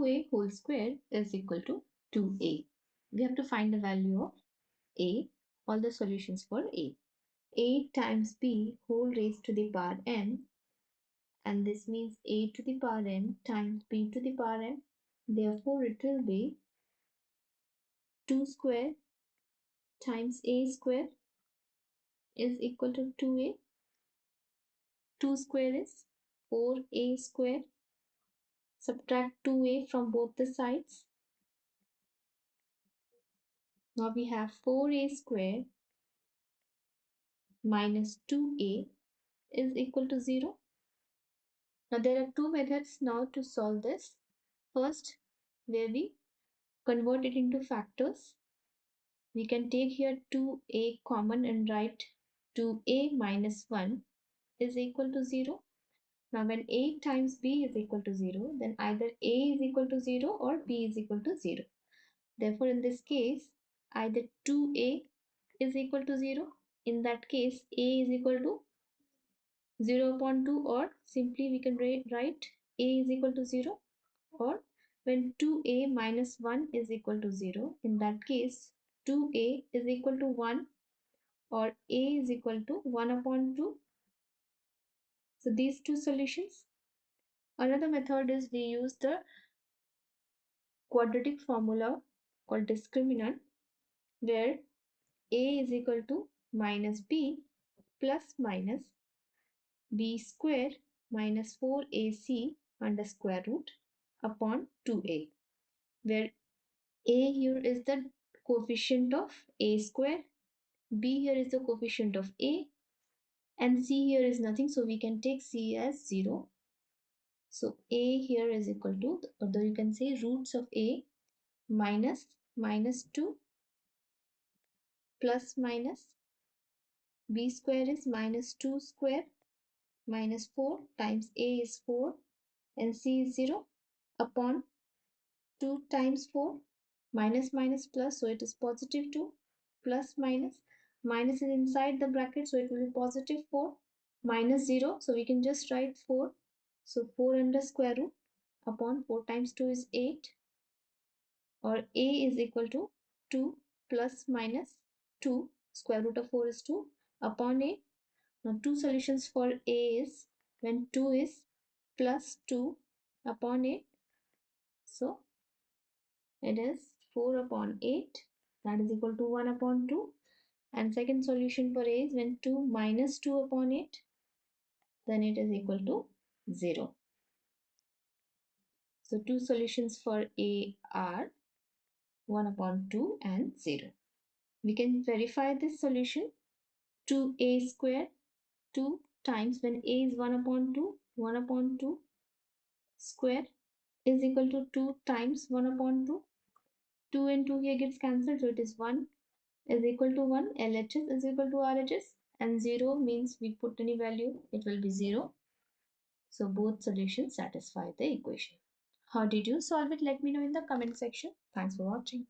2a whole square is equal to 2a. We have to find the value of a, all the solutions for a times b whole raised to the power n, and this means a to the power n times b to the power n. Therefore, it will be 2 square times a square is equal to 2a. 2 square is 4a square. Subtract 2a from both the sides. Now we have 4a square minus 2a is equal to 0. Now there are two methods now to solve this. First, where we convert it into factors. We can take here 2a common and write 2a minus 1 is equal to 0. Now when a times b is equal to 0, then either a is equal to 0 or b is equal to 0. Therefore, in this case, either 2a is equal to 0. In that case, a is equal to 0 upon 2, or simply we can write a is equal to 0, or when 2a minus 1 is equal to 0, in that case 2a is equal to 1, or a is equal to 1 upon 2. So these two solutions. Another method is we use the quadratic formula called discriminant, where a is equal to minus b plus minus b square minus 4ac under square root upon 2a, where a here is the coefficient of a square, b here is the coefficient of a, and c here is nothing, so we can take c as 0. So a here is equal to, or you can say roots of a minus minus 2 plus minus b square is minus 2 square minus 4 times a is 4 and c is 0 upon 2 times 4 minus minus plus, so it is positive 2 plus minus minus is inside the bracket, so it will be positive 4 minus 0, so we can just write 4, so 4 under square root upon 4 times 2 is 8, or a is equal to 2 plus minus 2, square root of 4 is 2 upon 8. Now two solutions for a is when 2 is plus 2 upon 8, so it is 4 upon 8, that is equal to 1 upon 2. And second solution for a is when 2 minus 2 upon 8, then it is equal to 0. So two solutions for a are 1 upon 2 and 0. We can verify this solution. 2a square 2 times when a is 1 upon 2, 1 upon 2 square is equal to 2 times 1 upon 2. 2 and 2 here gets cancelled, so it is 1 is equal to 1. LHS is equal to RHS, and 0 means we put any value, it will be 0. So both solutions satisfy the equation. How did you solve it? Let me know in the comment section. Thanks for watching.